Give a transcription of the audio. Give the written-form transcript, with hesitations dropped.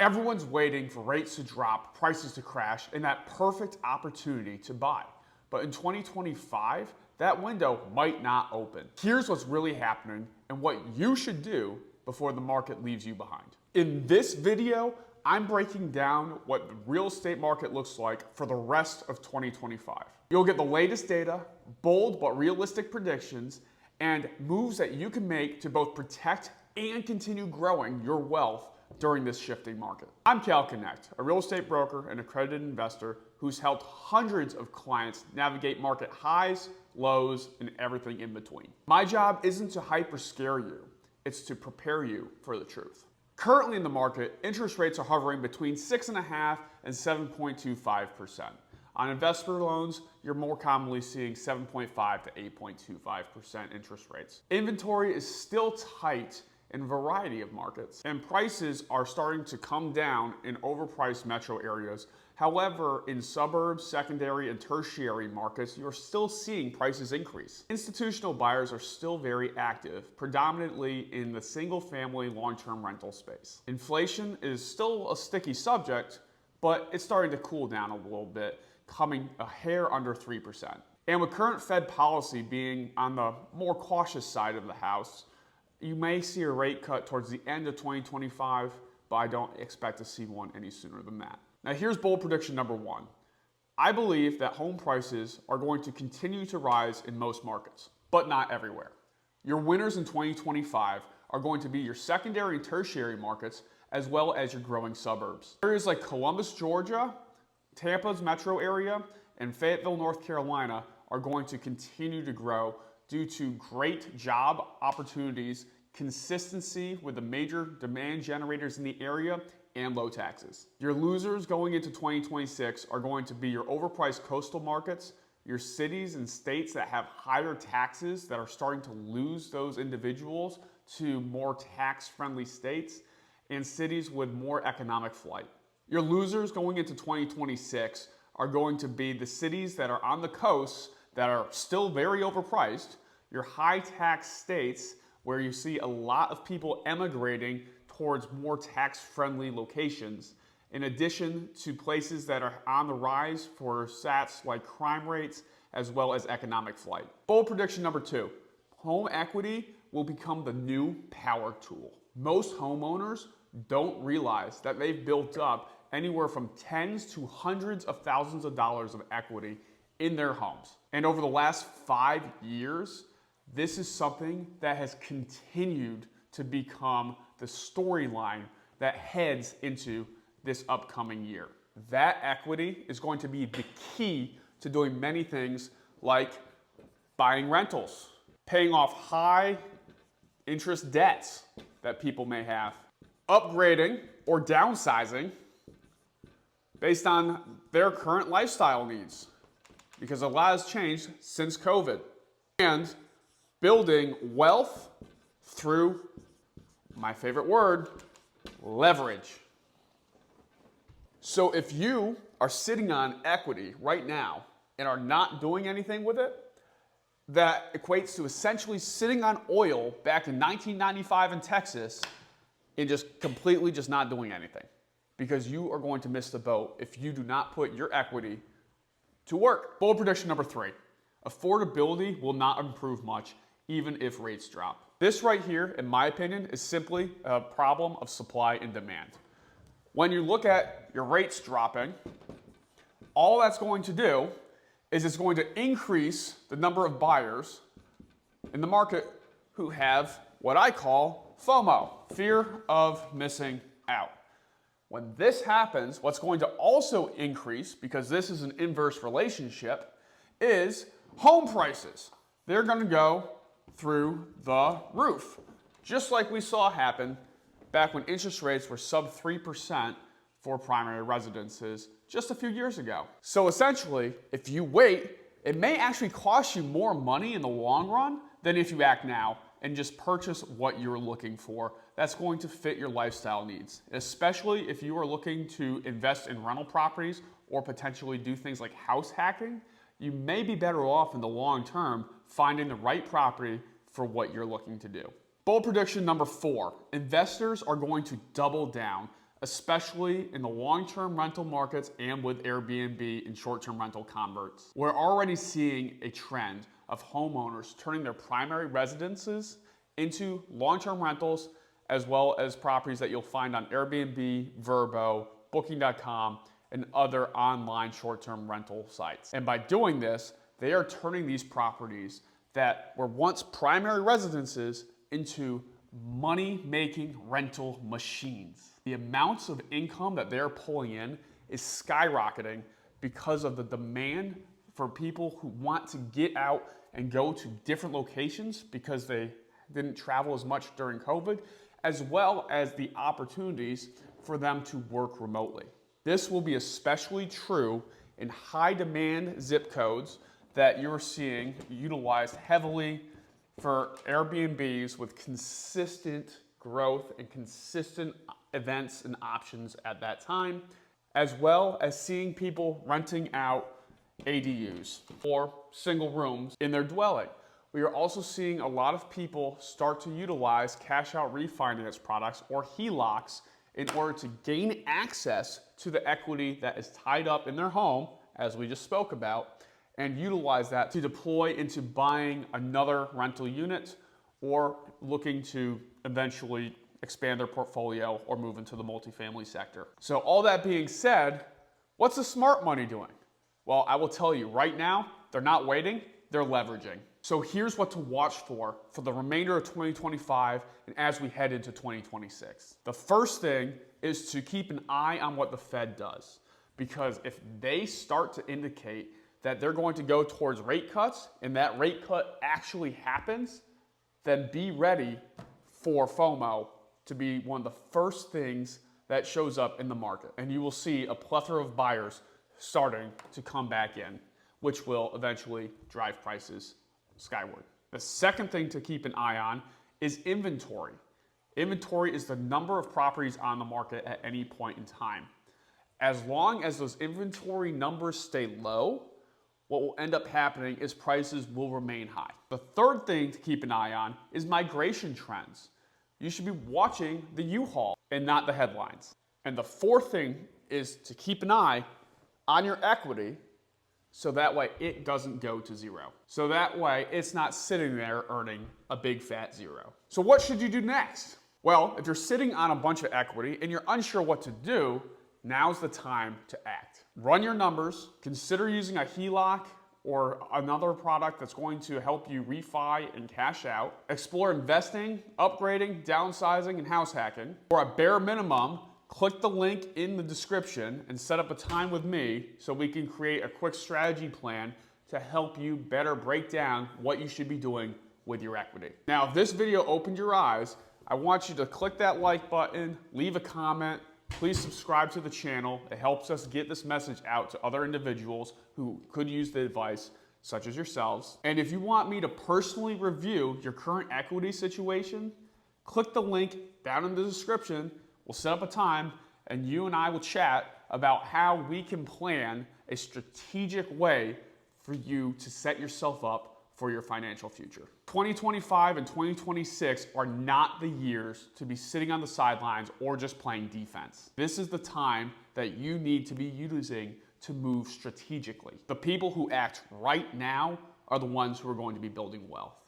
Everyone's waiting for rates to drop, prices to crash, and that perfect opportunity to buy. But in 2025, that window might not open. Here's what's really happening and what you should do before the market leaves you behind. In this video, I'm breaking down what the real estate market looks like for the rest of 2025. You'll get the latest data, bold but realistic predictions, and moves that you can make to both protect and continue growing your wealth during this shifting market. I'm Cal Connect, a real estate broker and accredited investor who's helped hundreds of clients navigate market highs, lows, and everything in between. My job isn't to hype or scare you, it's to prepare you for the truth. Currently in the market, interest rates are hovering between 6.5% and 7.25%. On investor loans, you're more commonly seeing 7.5 to 8.25% interest rates. Inventory is still tight in a variety of markets, and prices are starting to come down in overpriced metro areas. However, in suburbs, secondary, and tertiary markets, you're still seeing prices increase. Institutional buyers are still very active, predominantly in the single-family long-term rental space. Inflation is still a sticky subject, but it's starting to cool down a little bit, coming a hair under 3%. And with current Fed policy being on the more cautious side of the house, you may see a rate cut towards the end of 2025, but I don't expect to see one any sooner than that. Now here's bold prediction number one. I believe that home prices are going to continue to rise in most markets, but not everywhere. Your winners in 2025 are going to be your secondary and tertiary markets, as well as your growing suburbs. Areas like Columbus, Georgia, Tampa's metro area, and Fayetteville, North Carolina are going to continue to grow due to great job opportunities, consistency with the major demand generators in the area, and low taxes. Your losers going into 2026 are going to be your overpriced coastal markets, your cities and states that have higher taxes that are starting to lose those individuals to more tax-friendly states, and cities with more economic flight. Your losers going into 2026 are going to be the cities that are on the coast that are still very overpriced, your high-tax states where you see a lot of people emigrating towards more tax-friendly locations, in addition to places that are on the rise for stats like crime rates as well as economic flight. Bold prediction number two, home equity will become the new power tool. Most homeowners don't realize that they've built up anywhere from tens to hundreds of thousands of dollars of equity in their homes. And over the last 5 years, this is something that has continued to become the storyline that heads into this upcoming year. That equity is going to be the key to doing many things like buying rentals, paying off high interest debts that people may have, upgrading or downsizing based on their current lifestyle needs, because a lot has changed since COVID, and building wealth through, my favorite word, leverage. So if you are sitting on equity right now and are not doing anything with it, that equates to essentially sitting on oil back in 1995 in Texas and just completely just not doing anything, because you are going to miss the boat if you do not put your equity to work. Bold prediction number three, affordability will not improve much even if rates drop. This right here, in my opinion, is simply a problem of supply and demand. When you look at your rates dropping, all that's going to do is it's going to increase the number of buyers in the market who have what I call FOMO, fear of missing out. When this happens, what's going to also increase, because this is an inverse relationship, is home prices. They're going to go through the roof, just like we saw happen back when interest rates were sub 3% for primary residences just a few years ago. So essentially, if you wait, it may actually cost you more money in the long run than if you act now and just purchase what you're looking for that's going to fit your lifestyle needs, especially if you are looking to invest in rental properties or potentially do things like house hacking. You may be better off in the long term finding the right property for what you're looking to do. Bold prediction number 4, investors are going to double down especially in the long-term rental markets and with Airbnb and short-term rental converts. We're already seeing a trend of homeowners turning their primary residences into long-term rentals, as well as properties that you'll find on Airbnb, Vrbo, Booking.com, and other online short-term rental sites. And by doing this, they are turning these properties that were once primary residences into money-making rental machines. The amounts of income that they're pulling in is skyrocketing because of the demand for people who want to get out and go to different locations because they didn't travel as much during COVID, as well as the opportunities for them to work remotely. This will be especially true in high demand zip codes that you're seeing utilized heavily for Airbnbs with consistent growth and consistent events and options at that time, as well as seeing people renting out ADUs or single rooms in their dwelling. We are also seeing a lot of people start to utilize cash out refinance products or HELOCs in order to gain access to the equity that is tied up in their home, as we just spoke about, and utilize that to deploy into buying another rental unit or looking to eventually expand their portfolio or move into the multifamily sector. So all that being said, what's the smart money doing? Well, I will tell you right now, they're not waiting, they're leveraging. So here's what to watch for the remainder of 2025 and as we head into 2026. The first thing is to keep an eye on what the Fed does, because if they start to indicate that they're going to go towards rate cuts and that rate cut actually happens, then be ready for FOMO to be one of the first things that shows up in the market. And you will see a plethora of buyers starting to come back in, which will eventually drive prices skyward. The second thing to keep an eye on is inventory. Inventory is the number of properties on the market at any point in time. As long as those inventory numbers stay low, what will end up happening is prices will remain high. The third thing to keep an eye on is migration trends. You should be watching the U-Haul and not the headlines. And the fourth thing is to keep an eye on your equity so that way it doesn't go to zero. So that way it's not sitting there earning a big fat zero. So what should you do next? Well, if you're sitting on a bunch of equity and you're unsure what to do, now's the time to act. Run your numbers, consider using a HELOC or another product that's going to help you refi and cash out. Explore investing, upgrading, downsizing, and house hacking. For a bare minimum, click the link in the description and set up a time with me so we can create a quick strategy plan to help you better break down what you should be doing with your equity. Now, if this video opened your eyes, I want you to click that like button, leave a comment, please subscribe to the channel. It helps us get this message out to other individuals who could use the advice, such as yourselves. And if you want me to personally review your current equity situation, click the link down in the description. We'll set up a time and you and I will chat about how we can plan a strategic way for you to set yourself up for your financial future. 2025 and 2026 are not the years to be sitting on the sidelines or just playing defense. This is the time that you need to be using to move strategically. The people who act right now are the ones who are going to be building wealth.